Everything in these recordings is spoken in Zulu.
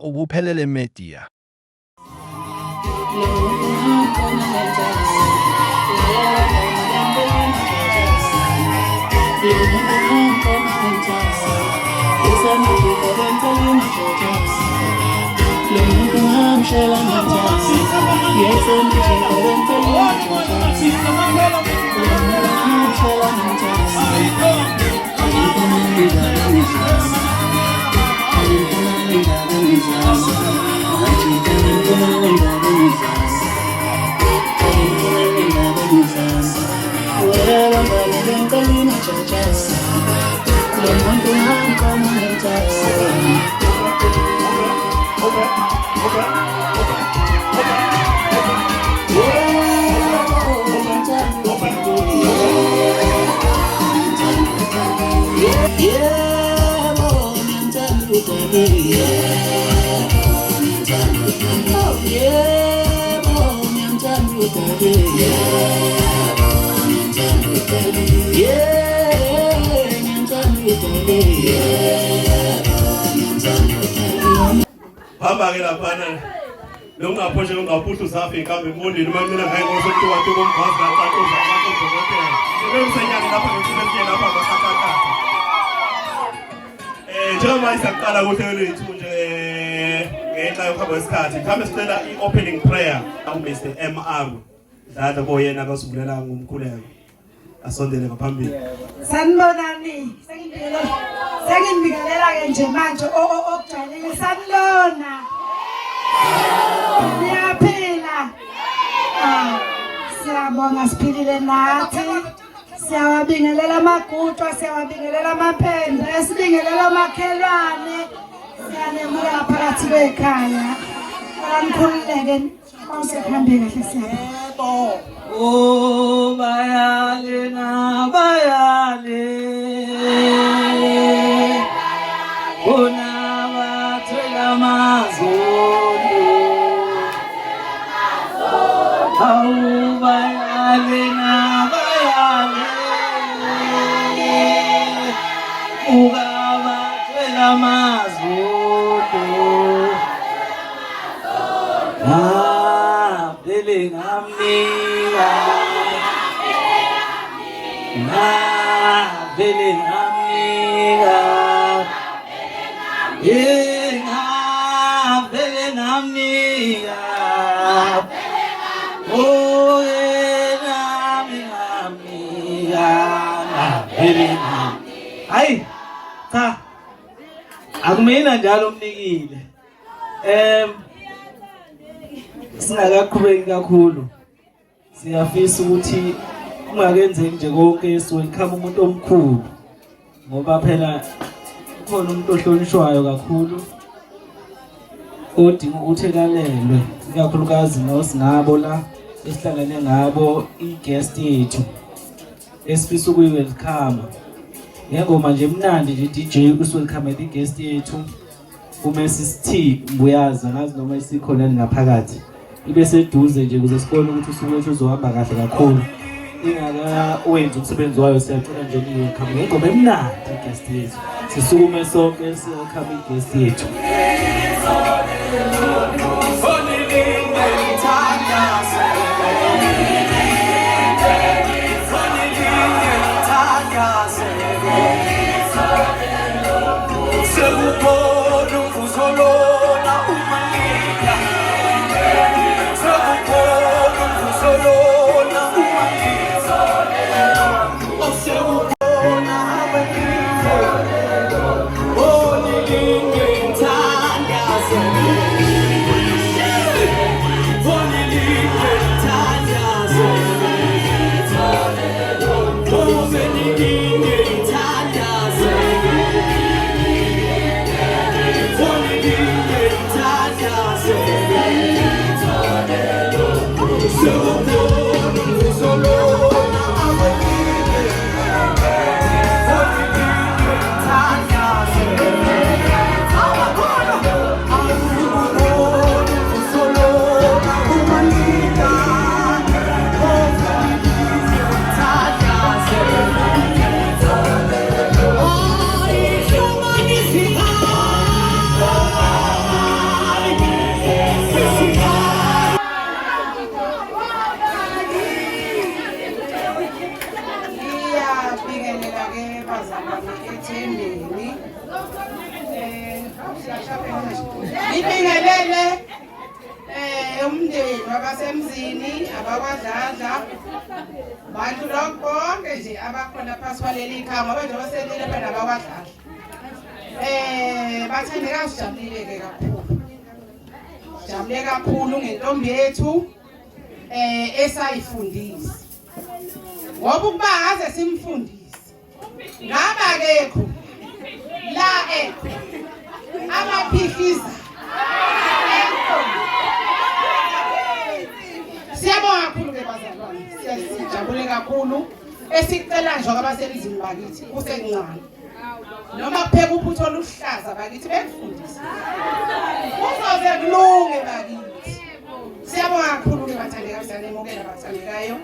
ubuphelele media. Hamba ke laphana lo ungaphoshe ungaphuhla usafika kambe emondweni mancina ngaye ngosokuthiwa komgwazi laqaqoza qaqoza bebesenyaka lapha ngikuphethile lapha ngosakaka njengoba isaqala kuhlelo lethu nje ngenxa yokuhamba kwesikhathi mhlawumbe sicela i-opening prayer uMr MR dlala boyena akasivulela ngomkhuleko asondele ngaphambili. Sanibonani sengibingelela ke nje manje okujwayeleke sanibona niyaphila siyabonga siphilile nathi siyawabingelela amagutwa siyawabingelela amapembe sibingelela amakhelwane siyanemula phakathi kwekhaya angikhululeke awusekhambile kahle siyabonga. Oh bayale na bayale Ona bathela mazondo Au bayale na bayale Uga bathela mazondo Bele ngamnika Bele ngamnika Bele ngamnika Oh nami ngamnika Bele ngamnika Hayi cha akumina njalo umnikile singakaqhubeki kakhulu siyafisa ukuthi ungakenzeki nje konke welcome umuntu omkhulu ngoba phela ukhona umuntu ohlonishwayo kakhulu odinga ukuthi elalelwe ikakhulukazi nosingabo la esihlangane ngabo i-guest yethu esifisa ukuyi-welcome ngengoma nje mnandi nje DJ usi-welcome i-guest yethu uMrs T Mbuyaza ngazi noma isikhona ngaphakathi ibe seduze nje ukuze sibone ukuthi usuku lethu uzohamba kahle kakhulu ingaka wenza umsebenzi wayo siyacela nje welcome ngengoma emnandi i-guest yethu sisukume sonke welcome i-guest yethu. Ngibingelele umndeni wabasemzini abakwadladla bantu lonke nje abakhona phasi kwaleli khama abantu abaselile phela abakwadladla. Bathandeka sijabulile ke kakhulu. Jabule kakhulu ngentombi yethu esayifundisa. Ngoba ukuba aze simfundise. Ngaba kekho la amaphihliza. Siyabonga kakhulu ke bazalwane. Siyajabule kakhulu esicela nje abasemzini bakithi kusencane. Noma kupheka uphutho oluhlaza bakithi bekufundisa. Kuzoze kulunge bakithi. Siyabonga kakhulu ke bathandeka siyanemukela bathandekayo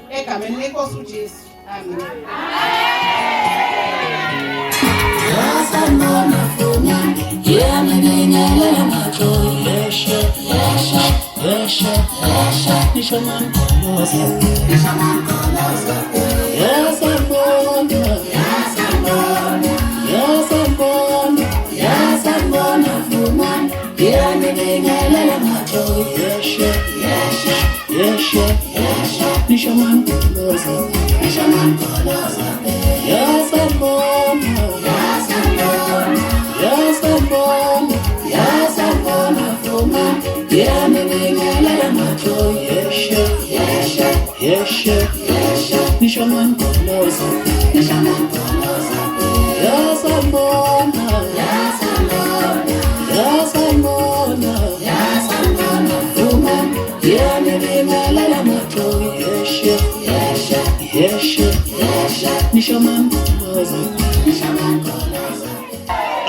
egameni lenkosi uJesu. Amen.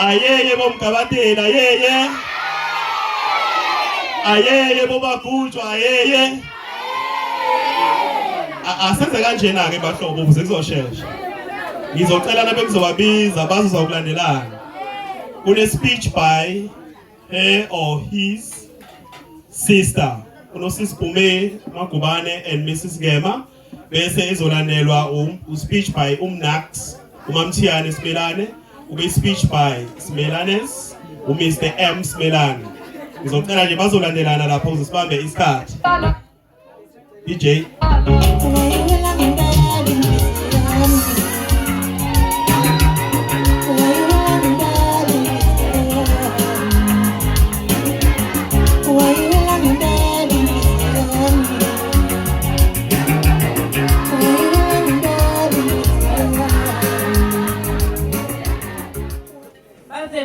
Ayeye bomgabatela ayeye. Ayeye bobabhutshwa ayeye. Asenze kanjena ke bahlobo ukuze kuzoshesha. Ngizocela lapho kuzobabiza bazokulandelana. Kune speech by her or his sister. Uno sis Pume Magubane and Mrs. Gema. Bese izolandelwa speech by Nax, uMamthiyane Sibelane, ube speech by Sibelanes, Mr. M Sibelane. Ngizocela nje bazolandelana lapho uzisibambe isikhathi. DJ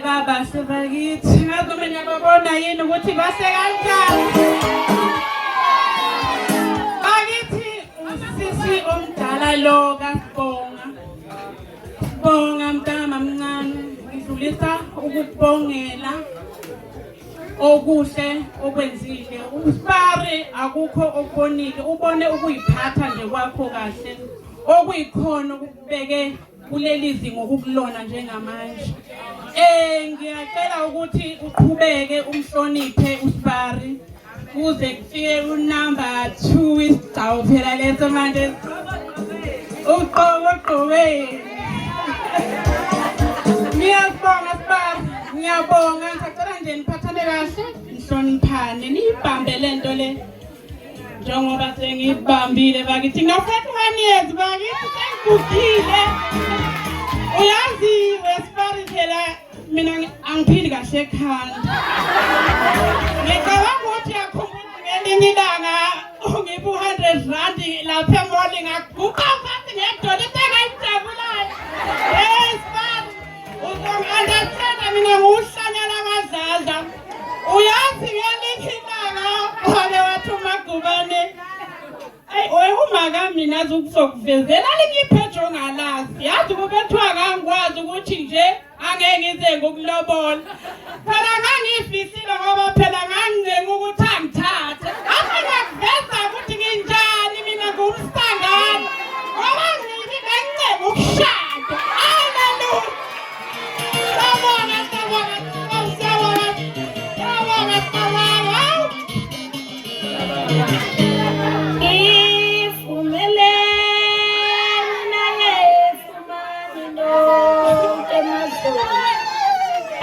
Baba sebakithi ngabe ngiyabona yini ukuthi base kanjani. Bakithi usisi omdala lo kaSibonga. Bonga mntana mncane ngidlulisa ukubongela okuhle okwenzile. Usipare akukho okubonile ubone ukuyiphatha nje kwakho kahle okuyikhono ukubeke kuleli zinga ukukulona njengamanje. Ngiyacela ukuthi uqhubeke umhloniphe uSibari kuze kufike unumber 2 isigcawu phela leso manje uqoqowe. Ngiyabonga Sibari, ngiyabonga ngicela nje niphathane kahle nihloniphane nibambe lento le njengoba sengibambile bakithi ngina-41 years bakithi sengigugile. Uyazi Sibari phela mina angiphili kahle ekhanda. Ngicabanga ukuthi yakhumbula ngelinye ilanga ungipha R100 lapha emoli ngaguqa phansi ngedolisa engayijabulayo. Sibari uzongi-understanda mina nguhlanyana kaZaza. Uyazi ngelinye ilanga wake wathi uMagubane umaka mina azukuzokuvezela lingiphethe ongalazi. Yazi kubethwa ngangikwazi ukuthi nje angeke ngize ngokulobola. Phela ngangifisile ngoba phela ngangincenga ukuthi angithathe. Ase ngiyakuveza ukuthi nginjani mina ngumsangana. Ngoba ngincenga ukushada. Hallelujah. Sabona.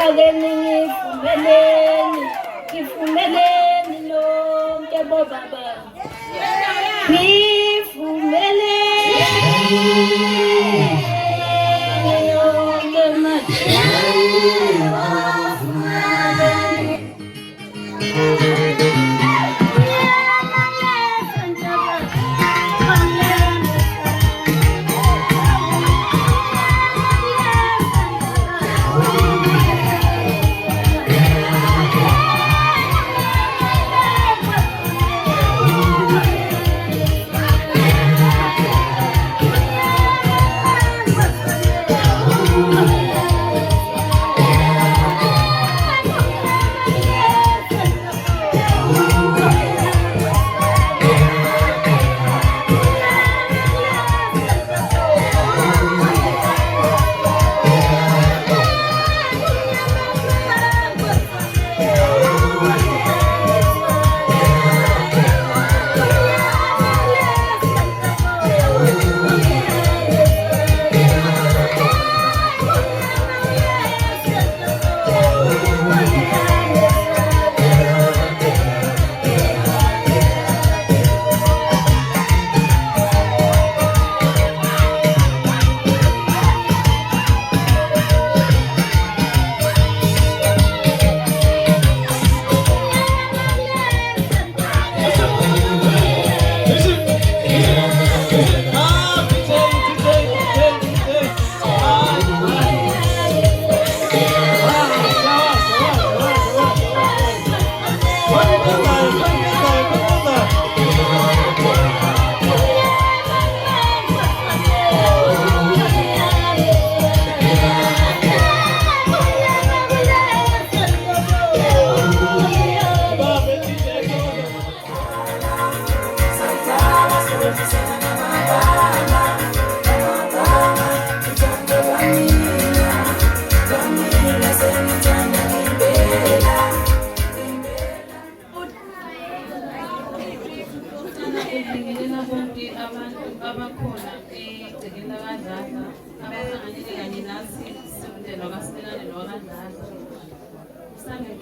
Again, Nivumeleni lonke bobaba. Nivumeleni lonke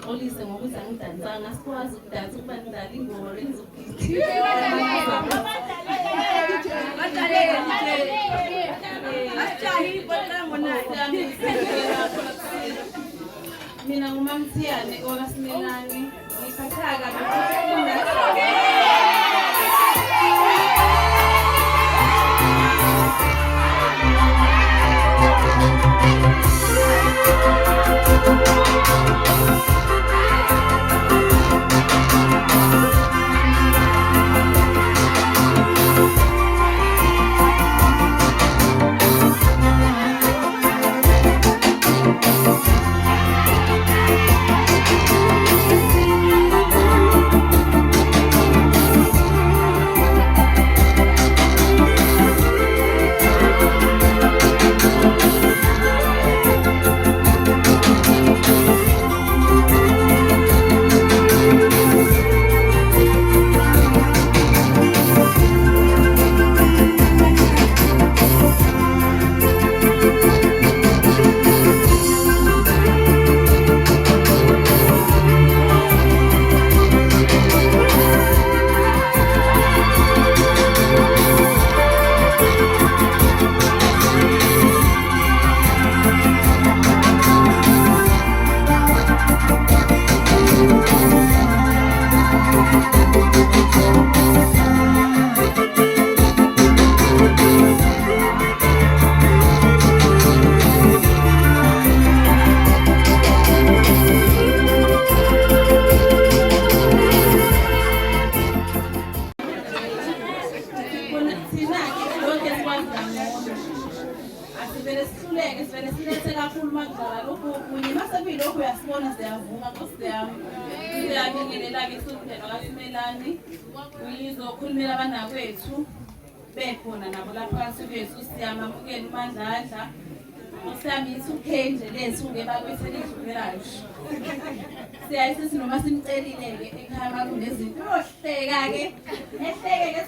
Ngixolise ngokuthi angidansanga sikwazi ukudansa ukuba ngidlala ingoma mina ngumamthiyane okaSimelani ngiphathaka Uyizokhulumela abanakwethu bekhona nabo lapha kwethu siyamamukela uMandlandla usiyamisa ukhenje lethu-ke bakwethu elidlulelayo siyayisithi noma simcelile-ke ekhaya kunezinto uyohleka-ke ehleke-ke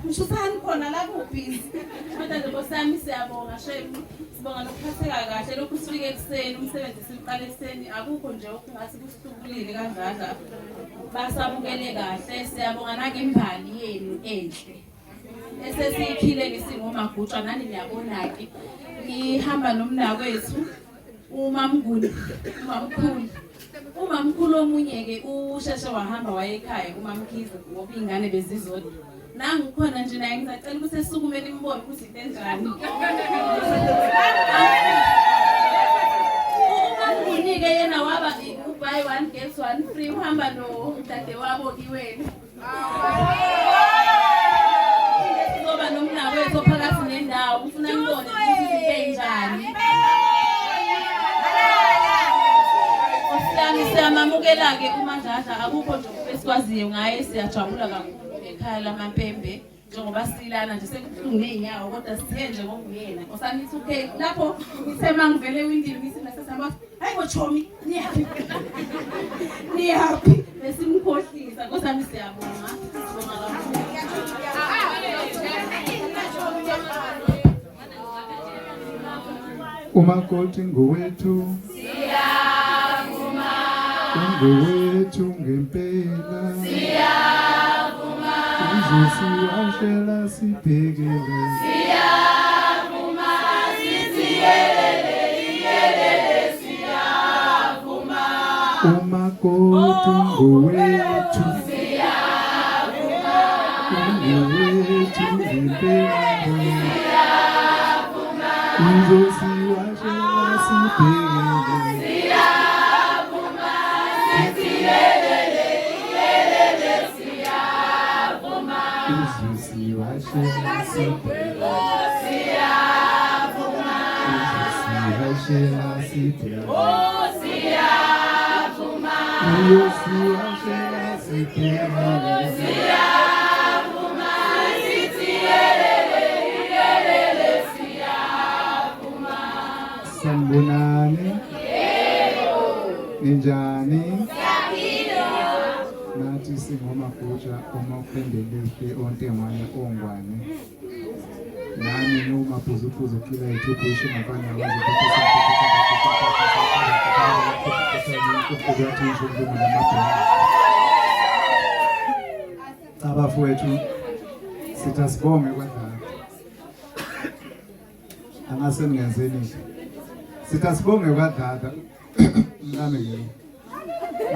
ngishusani khona la kubhizi kodwa njengo sami siyabonga shemu sibonga lokuphatheka kahle lokhu sifike ekseni umsebenzi siqale ekseni akukho nje okungathi kusihlukile kangaka basabukele kahle siyabonga nangembali yenu enhle esesiyiphile ngesingomagutsha nani niyabona ke ngihamba nomnakwethu umamkhulu omunye ke usheshe wahamba waye ekhaya kumamkhize ngoba ingane bezizodwa nangikhona nje naye ngisacela ukuthi esukumele imbone ukuthi into enjani umamkhulu-ke yena waba buy one get one free uhamba nodade wabo iwena ngoba nomnakwethu ophakathi nendawo ufuna imbone ukuthi into enjani siyamamukela-ke uMandladla akukho nje esikwaziyo ngaye siyajabula kakhulu ekhaya lamampembe njengoba silana nje sekubuhlungu ney'nyawo kodwa sithe nje ngokuyena osamithi okay lapho ngithe mangivele ewindini ngisinasesamba hayi bochomi niyaphi besimkhohlisa kosami siyabonga umakoti ngowethu ngowethu ngempela siyavuma uzosiwashela sibhekele siyavuma sisiyelele iyelele siyavuma umakoti ngowethu siyavuma ngowethu ngempela siyavuma uzosiwashela sibhekele Sambunani ninjani nathi singomagutsha uma uphendeleke ontemane ongwane nani numabhuzuphuzu kila ethuphushi ngaphandle abafowethu sithi asibonge kwadala angase ningenzeni sithi asibonge kwadala ngame yini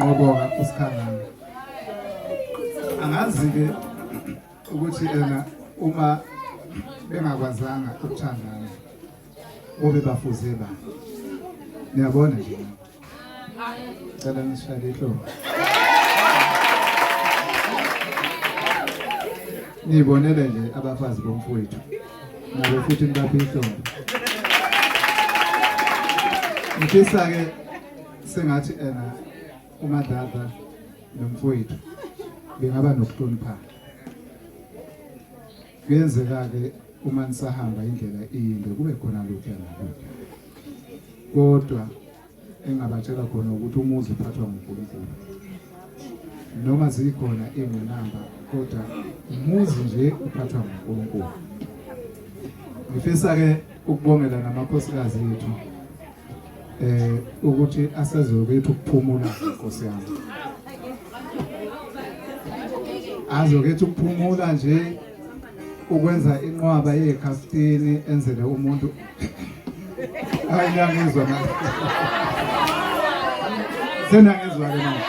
ngoba usikhangana angazi-ke ukuthi uma bengakwazanga ukuthandana bobe bafuze ba niyabona nje cela ngisishade ihlombe niyibonele nje abafazi bomfowethu nabo futhi nibaphe ihlombe ngifisa-ke sengathi uMandladla nomfowethu bengaba nokuhloniphana kuyenzeka-ke uma nisahamba indlela iyinde kube khona lokhu nalokhu kodwa engabatshela khona ukuthi umuzi uphathwa nguNkulunkulu noma zikhona ingqinamba kodwa umuzi nje uphathwa nguNkulunkulu. Ngifisa-ke ukubongela namakhosikazi ethu ukuthi asezokethu ukuphumula Nkosi yami azokethu ukuphumula nje ukwenza inqwaba yekhafutini enzele umuntu ayangizwa manje senangizwa ke manje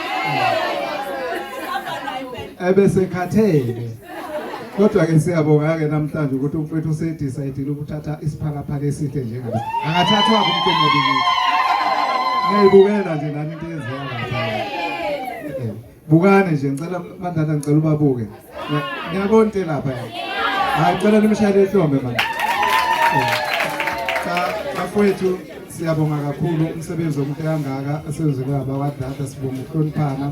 ebese khathele kodwa ke siyabonga ke namhlanje ukuthi umfethu usedecide ukuthatha isiphakaphaka eside njengalo angathathwa kumntu ngobikithi ngiyibukela nje nami into yenzeka lapha bukane nje ngicela Mandladla ngicela ubabuke ngiyabona into lapha hayi ngicela nimshayele ehlombe manje bafowethu siyabonga kakhulu umsebenzi womuntu kangaka asenziwa abakwadala sibonga ukuhloniphana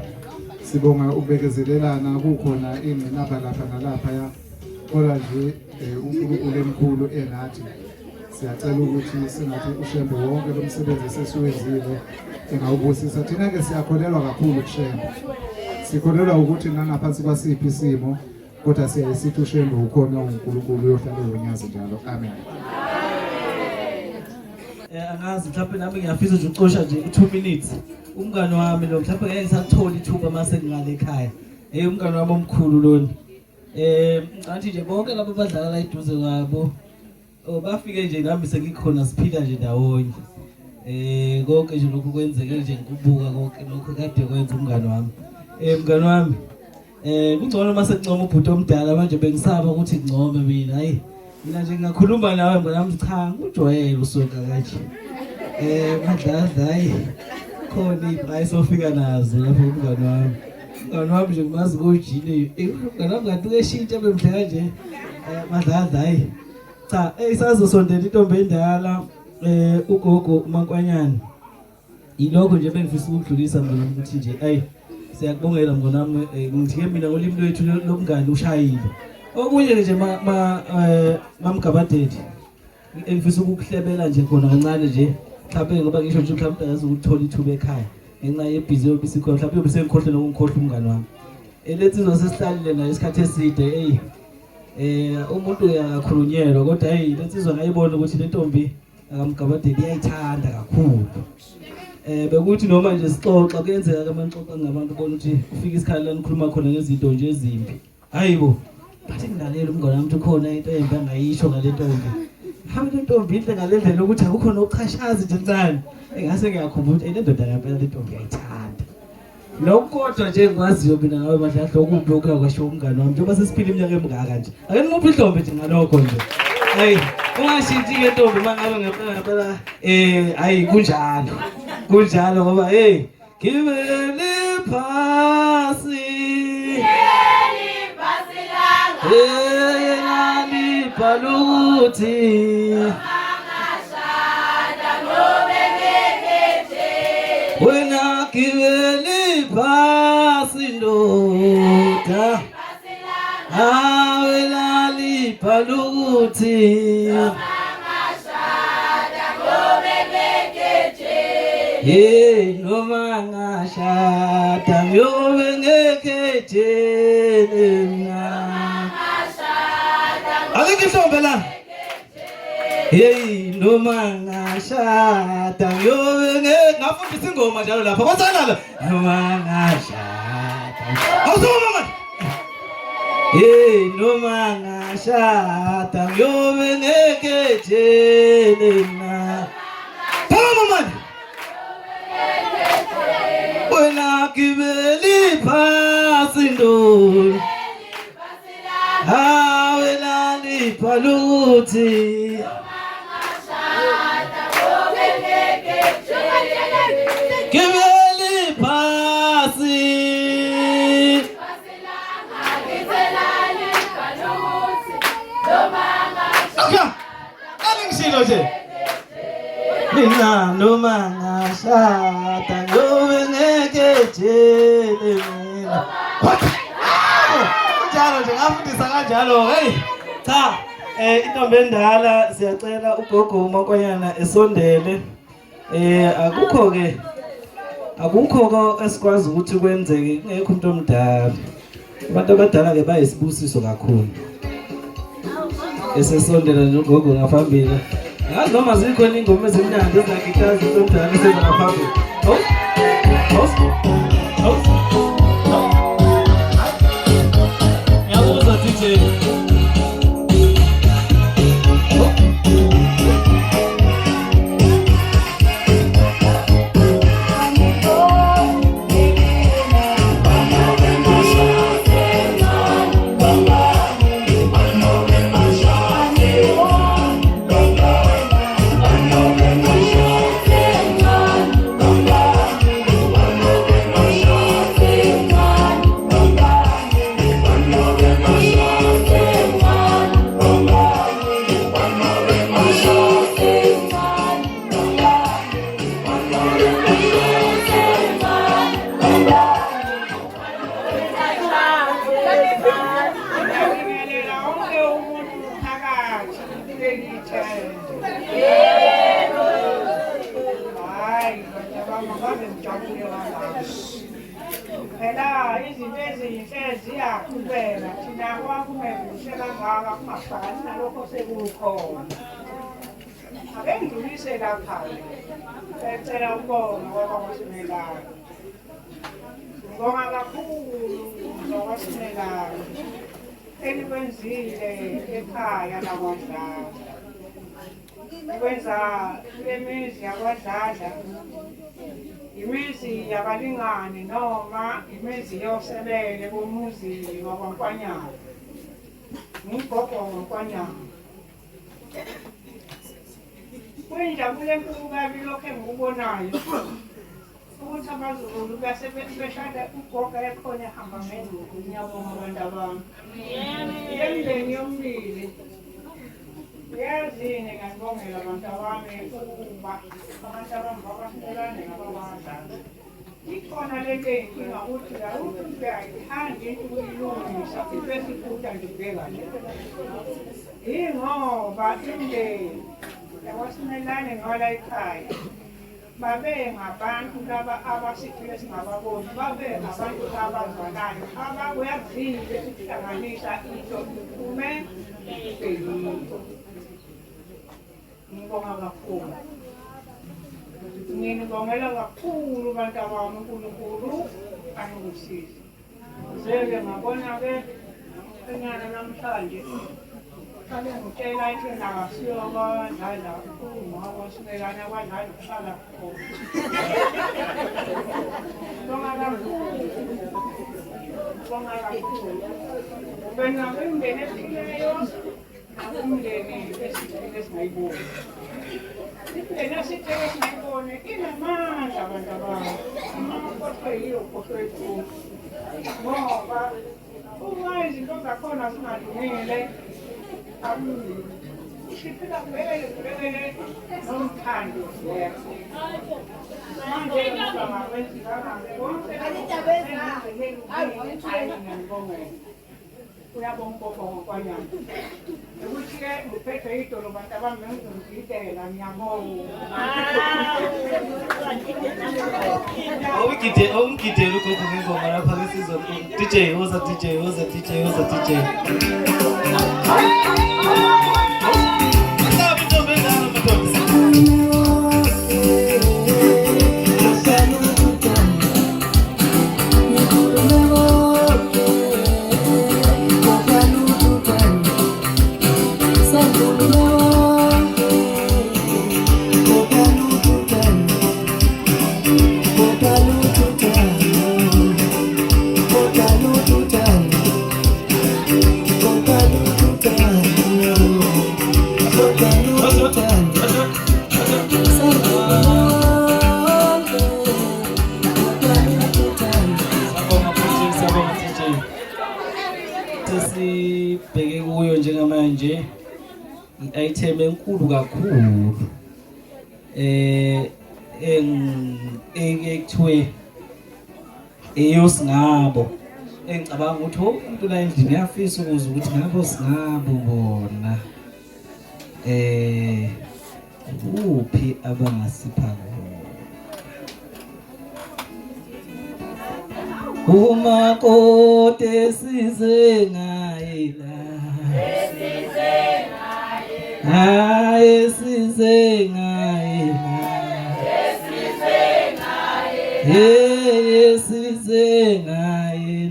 sibonga ukubekezelelana kukhona ingqinamba lapha nalapha ya kodwa nje uNkulunkulu emkhulu enathi siyacela ukuthi singathi ushembe wonke lo msebenzi sesiwenzile engawubusisa thina ke siyakholelwa kakhulu kushembe sikholelwa ukuthi nangaphansi kwasiphi isimo kodwa siyasithi ushembe ukhona uNkulunkulu uyohlala unyazi njalo amen angazi mhlawumbe nami ngiyafisa nje uqosha nje 2 minutes umngane wami lo mhlawumbe ngeke ngisathola ithuba mase ngingale ekhaya umngane wami omkhulu lona ngathi nje bonke labo badlala la eduze kwabo bafike nje nami sengikhona siphila nje ndawonye konke nje lokhu kwenzeke nje ngikubuka konke lokho kade kwenza umngane wami mngane wami kungcono mase kuncoma ubhuti omdala manje bengisaba ukuthi ngcome mina hayi mina nje ngingakhuluma nawe mngane wami cha ngujwayele usoka kanje madladla hayi khona iprice ofika nazo lapho umngane wami nje ngimazi kujile umngane wami ngathi eshintsha bemhle kanje madladla hayi cha isazosondela intombi endala ugogo uMankwanyana ilokho nje bengifisa ukudlulisa mina ukuthi nje ayi siyakubongela mngane wami ngithike mina ngolimi lwethu lomngane ushayile okunye nje mamgabadeli engifisa ukukuhlebela nje khona kancane nje mhlawumbe ngoba ngisho nje mhlawumbe akazi ukuthola ithuba ekhaya ngenxa yebhizi yobisikhona mhlawumbe bese ngikhohle ukungikhohle umngane wami eletsizwa sesihlalile nayo isikhathi eside umuntu akakhulunyelwa kodwa letsizwa ngayibona ukuthi le ntombi akamgabadeli iyayithanda kakhulu bekuthi noma nje sixoxa kuyenzeka kamanxoxa ngabantu bona ukuthi ufika isikhathi la nikhuluma khona ngezinto nje ezimbi hayibo bathi ngilalela umngane wami khona into embi angayisho ngale ntombi hambe le ntombi inhle ngale ndlela ukuthi akukho nokukhashazi nje ncane engase ngiyakhumbula ukuthi le ndoda ngempela le ntombi ayithanda nokukodwa nje ngikwaziyo mina ngawe madladla okubi okuyakwasho umngane wami njengoba sesiphila iminyaka emingaka nje ake ngimuphi ihlombe nje ngalokho nje hayi ungashinthi ke ntombi mangabe ngempela hayi kunjalo ngoba gibele phasi lali paluthi wena gibele phasi ndoda lali paluthi noma ngashada ngiyobe ngekhethe mina alikihlombe la noma ngashada ngiyobe ngafundisa ingoma njalo lapha kwatsalala noma ngashada awusoma manje noma ngashada ngiyobe ngekhethe mina phama manje wena gibeli phasi ndoni wena lipaluthi gibeli phasi alingishilo nje mina noma ngashada ngiyobe ngekhethe mina kanjalo nje ngafundisa kanjalo cha intombi endala siyacela ugogo uMankwanyana esondele akukho esikwazi ukuthi kwenzeke kungekho umuntu omdala abantu abadala ke bayisibusiso kakhulu esesondela nje ugogo ngaphambili ngazi noma zikhona ingoma ezimnandi ezakitazi zomdala esenza ngaphambili ngiyabuza DJ phela izinto ezinhle ziyaqhubeka thina kwakumekuhle kangaka kungafani nalokho sekukhona ake ngidlulise lapha ecela ukubonga kwabakwasimelana ngibonga kakhulu ngokwasimelana enikwenzile ekhaya lakwaDladla kwenza imizi yakwaDladla imizi yabalingani noma imizi yosebele komuzi wakwaNkwanyana ngigogo wakwaNkwanyana kuyinjabulo enkulu kabi lokho engikubonayo ukuthi abazukulu basebeshada ugogo ekhona ehamba ngenduku ngiyabonga abantu abami yemndeni yomibili yazini ngangibongela abantu abami ukuba abantu abami bakasimelane ngabakwaDladla ikhona lento eyinkinga ukuthi la ukuthi ayithandi into ukuyilungisa futhi besifuda nje kubeka nje ingoba imndeni yakwasimelane ngola ekhaya babe ngabantu laba abasiphile singababoni babe ngabantu abazwanayo abakuyazile ukuhlanganisa into iphume ibhekile ngibonga kakhulu nginibongela kakhulu bantu abami uNkulunkulu anikusize zeke ngabona-ke enyana namhlanje kale ngitshela ithi nakasiyo kwaDladla uMawasimelane kwaDladla uhlala khona bonga kakhulu benabo imndeni ephileyo nakumndeni esiphile esingayiboni imndeni esiphile esingayiboni inamandla abantu abami amakhohlwe yiyo khohlwe ekhulu ngoba uma izinto zakhona zingalungile siphila kubekele nomthando manje uyabonga ngokwanyana ukuthi-ke ngiphethe idolo bantu abami ngizongidela awungigideli ugogo ngengoma lapha kesizwa DJ woza sibheke kuyo njengamanje i-item enkulu kakhulu ekuthiwe eyosingabo engicabanga ukuthi umuntu la endlini ngiyafisa ukuze ukuthi ngabo singabo bona kuphi abangasipha umakoti esize ngaye la esize ngaye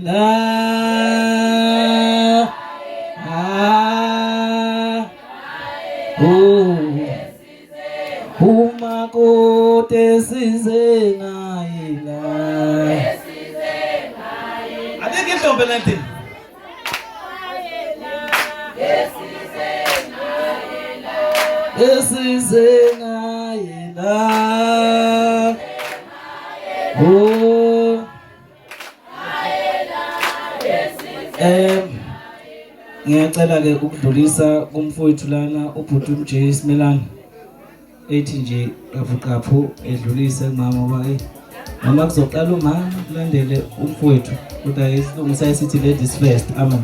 la umakoti esize ngaye la Benantin. Ngiyacela ke ukudlulisa kumfowethu lana ubhuti uMJ Simelane ethi nje kafuqaphu edlulise mama baye noma kuzoqala umama kulandele umfowethu kodwa isilungisa isithi ladies first ama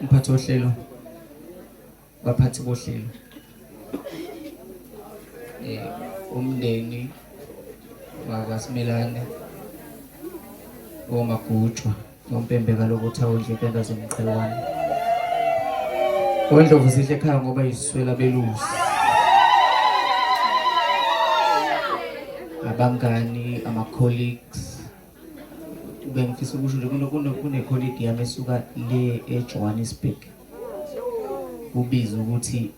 umphathi wohlelo baphathi bohlelo umndeni wakwaSimelane oMagujwa oMpembeka lokuthi awudle impembe zomqhelwane oNdlovu sihle ekhaya ngoba yiswela belusi abangani ama-colleagues bengifisa ukusho nje kune-colleague yami esuka le eJohannesburg ubiza ukuthi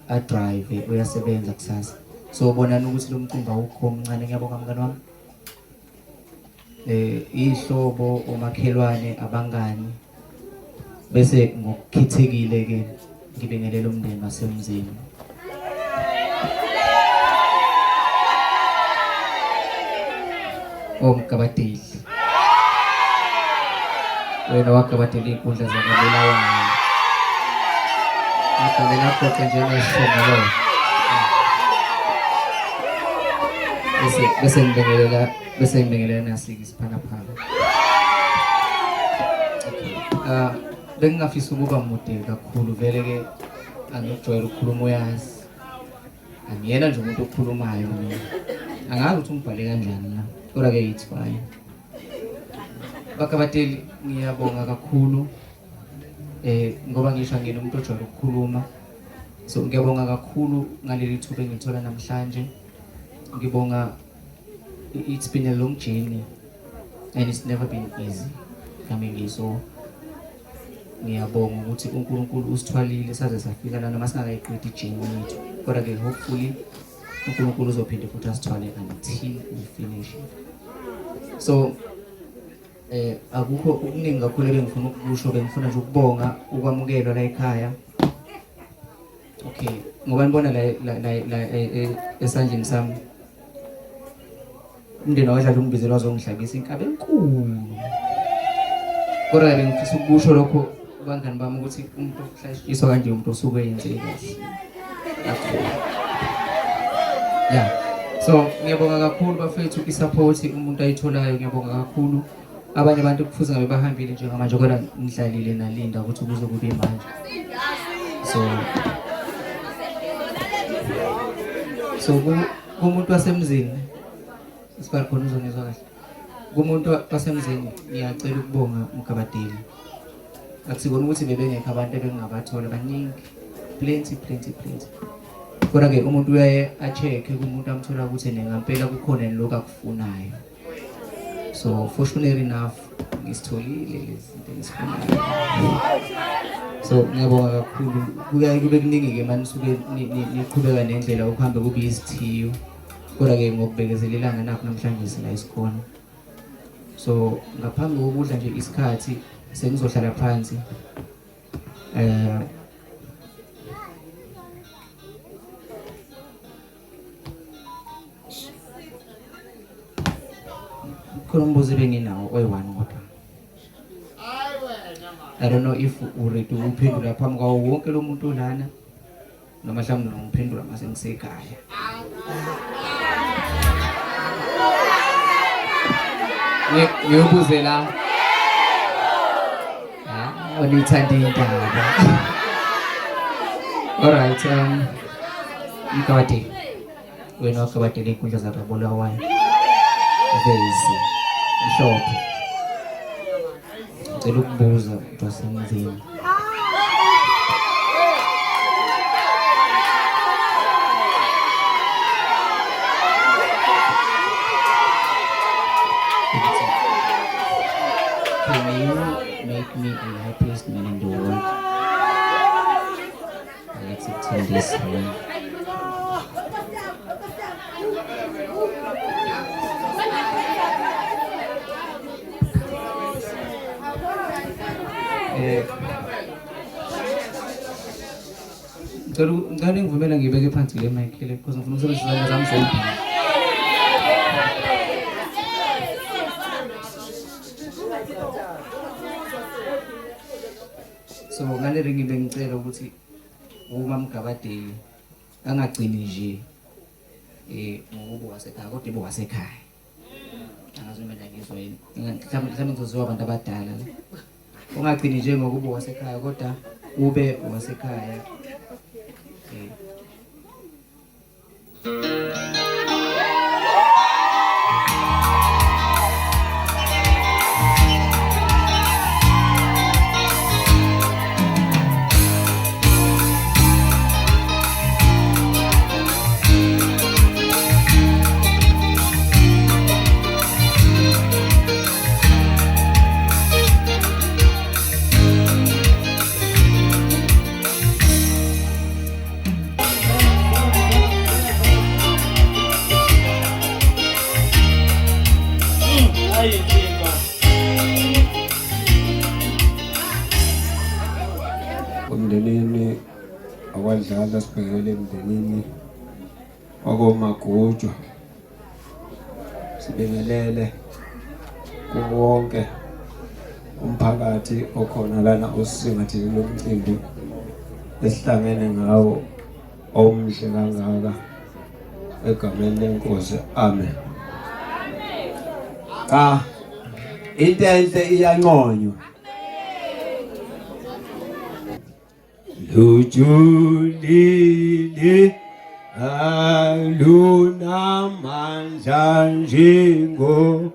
adrive uyasebenza kusasa so bonani ukuthi lo mcimbi awukho omncane ngiyabonga mngani wami ihlobo umakhelwane abangani bese ngokukhethekile ke ngibingelela umndeni wasemzini Omkabateli wena wakabateli inkundla zakabulawayo akalela konke njengesishongolo bese ngibingelela nasiki siphanaphana bengingafisa ukuba mude kakhulu vele ke angijwayele ukukhuluma uyazi angiyena nje umuntu okhulumayo mina angazi ukuthi ngibhale kanjani na kodwa ke it's fine bakabateli ngiyabonga kakhulu ngoba ngisho ngene umuntu ojwayele ukukhuluma so ngiyabonga kakhulu ngaleli thuba engithola namhlanje ngibonga it's been a long journey and it's never been easy coming so ngiyabonga ukuthi uNkulunkulu usithwalile saze safika lana masingakayiqedi ijourney yethu kodwa ke hopefully uNkulunkulu uzophinde futhi asithwale until we finish so akukho okuningi kakhulu ebengifuna ukusho bengifuna nje ukubonga ukwamukelwa la ekhaya okay ngoba nibona la esandleni sami umndeni wadlala umbizelwa zongihlabisa inkabe enkulu kodwa bengifisa ukusho lokho abangani bami ukuthi umuntu ohlaliswa kanje umuntu osuke yenze kahle yeah so ngiyabonga kakhulu bafethu isupport umuntu ayitholayo ngiyabonga kakhulu abanye abantu kufuze ngabe bahambile njengamanje kodwa ngidlalile nalinda ukuthi kuze kube manje so kumuntu wasemzini isibali khona uzongizwa kahle kumuntu wasemzini ngiyacela ukubonga uMkabateli akusikona ukuthi bebengekho abantu ebengabathola baningi plenty kodwa ke umuntu uyaye a-check kumuntu amthola ukuthi ngampela kukhona lokho akufunayo so fortunately enough ngisitholile lezi zinto engisifunayo so ngiyabonga kakhulu kuyaye kube kuningi ke manje suke niqhubeka nendlela ukuhambe kube izithiyo kodwa ke ngokubekezelelanga nakho namhlanje sila isikhona so ngaphambi kokudla nje isikhathi sengizohlala phansi khona umbuzo benginawo oyi-1 kodwa I don't know if uready ukuphendula phambi kwawo wonke lo muntu lana noma mhlawumbe ngiphendula mase ngisekhaya ngiyobuze la olithanda indaba alright Mkabateli wena wakabateli inkundla zakabulawayo vezi mhlophe ngicela ukubuza ukuthi wasemzini can you make me the happiest man in the world? Let's attend this one. Ngicela ngivumela ngibeke phansi le mic le because ngifuna ukusebenzisa izandla zami zombili. So ngale ngibe ngicela ukuthi uma Mkabateli angagcini nje ngokuba wasekhaya kodwa ibe wasekhaya. Angazumela ngizwe yini. Mhlawumbe ngizoziwa abantu abadala. ungagcini nje ngokuba wasekhaya kodwa ube wasekhaya. Umndenini akwadlala sibhekele emndenini wakoMagujwa sibingelele kuwonke umphakathi okhona lana osingathini lomcimbi esihlangene ngawo omhle kangaka egameni lenkosi. Amen. Into enhle iyanconywa. Lujulile alunamandla njengo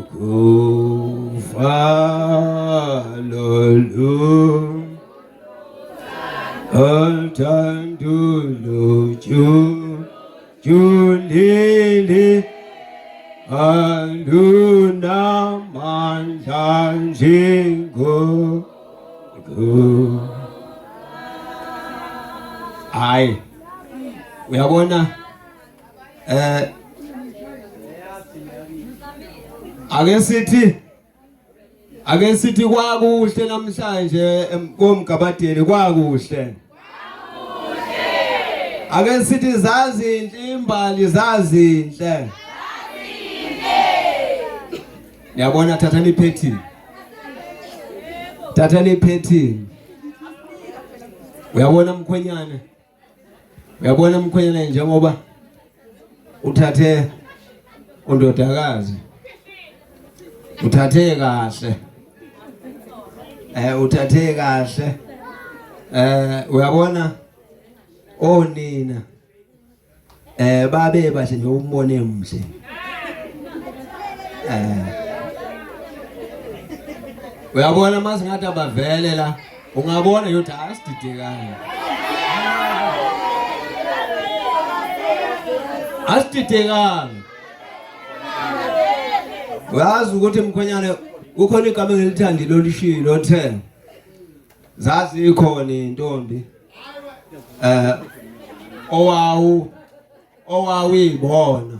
kufa lolu althando lujulile alunamandla njengo Hayi uyabona ake sithi kwakuhle namhlanje komgabadeli kwakuhle ake sithi zazinhle imbali zazinhle uyabona thathani iphethini uyabona mkhwenyana njengoba uthathe undodakazi uthathe kahle uyabona onina babe bahle nje umbone mhle uyabona masingathi abavele la ungabona yothi asididekanga uyazi ukuthi mkhwenyane kukhona igama engilithandile olishilo othe zazi ikhona intombi owawuyibona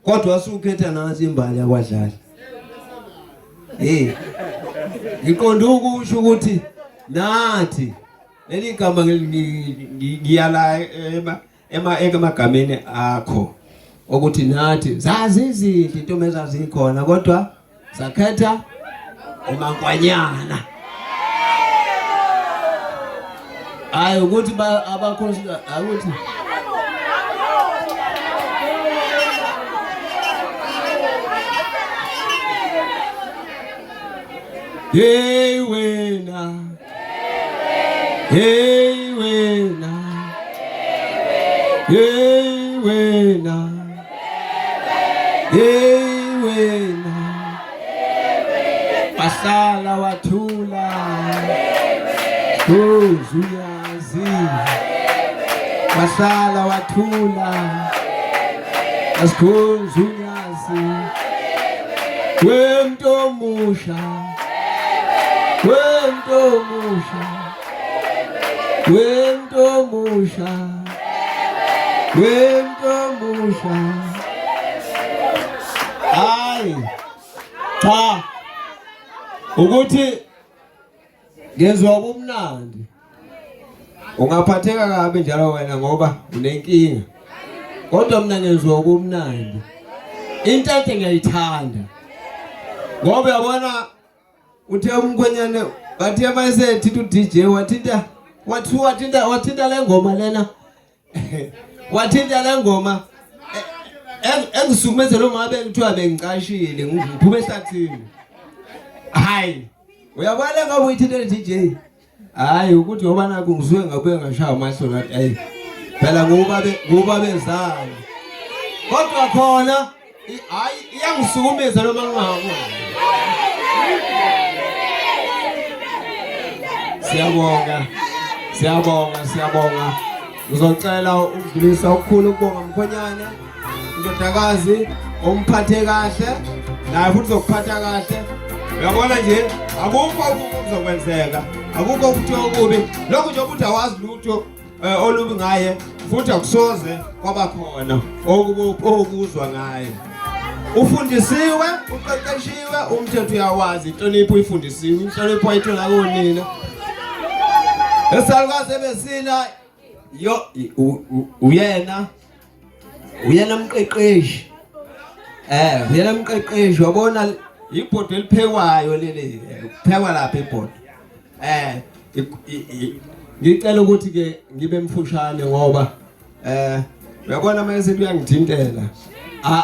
kodwa wasukhetha nasi imbali yakwadlala ngiqonda ukusho ukuthi nathi leli gama ngiyala emagameni akho ukuthi nathi zazi izinto intombi ezazikhona kodwa zakhetha umankwanyana hayi ukuthi abakhosi ukuthi hey wena Basala wathula uzuyazi Basala wathula asikuzunyazi Wentomusha Ay cha ukuthi ngezwe ubumnandi ungaphatheka kabi njalo wena ngoba unenkinga kodwa mina ngezwe ubumnandi into enhle ngiyayithanda ngoba yabona uthe umkhwenyane bathe mayisethi uDJ wathinta le ngoma lena wathinta le ngoma engisukumeze lo mabe kuthiwa bengicashile ngiphume ehlathini hayi uyabona ngabe uyithintele DJ hayi ukuthi ngoba naku ngisuke ngabuye ngashaya amahlo ngathi hey phela ngoba bezana kodwa khona hayi iyangisukumeza noma ngingakho siyabonga ngizocela ukudlulisa okukhulu ukubonga Mkhonyane indodakazi umphathe kahle naye futhi uzokuphatha kahle uyabona nje akukho okuzokwenzeka akukho ukuthiwa okubi lokhu nje ukuthi awazi lutho olubi ngaye futhi akusoze kwaba khona okuzwa ngaye ufundisiwe uqeqeshiwe umthetho uyawazi inhlonipho uyifundisiwe inhlonipho ayithola konina esalukazi ebesina yo uyena umqeqeshi uyena umqeqeshi wabona ibhodo eliphekwayo leli kuphekwa lapha ibhodo ngicela ukuthi ke ngibe mfushane ngoba uyabona mase kuyangithintela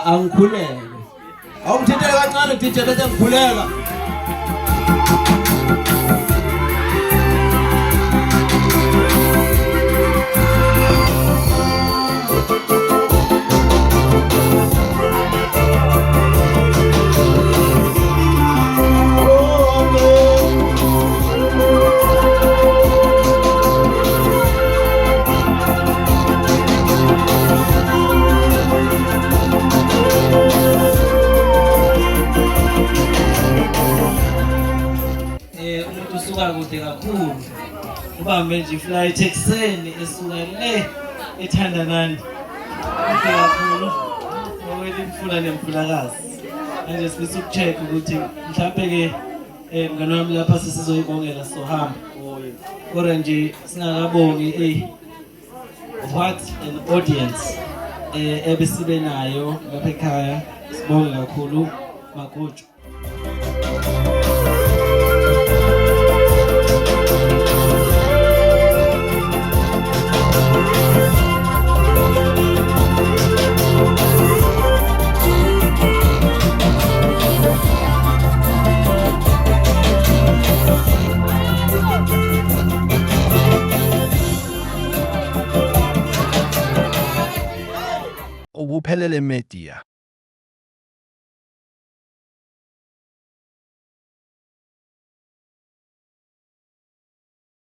angikhuleke awumthintele kancane DJ bese ngikhuleka kude kakhulu ubambe nje flight ekseni esuka le eThandanani kude kakhulu ngowelimfula nemfulakazi manje sifisa ukucheck ukuthi mhlawumbe ke mngani wami lapha sisizoyibongela sohamba kodwa nje singakabongi what an audience ebesibe nayo lapha ekhaya sibonge kakhulu Magutshu. Ubuphelele Media.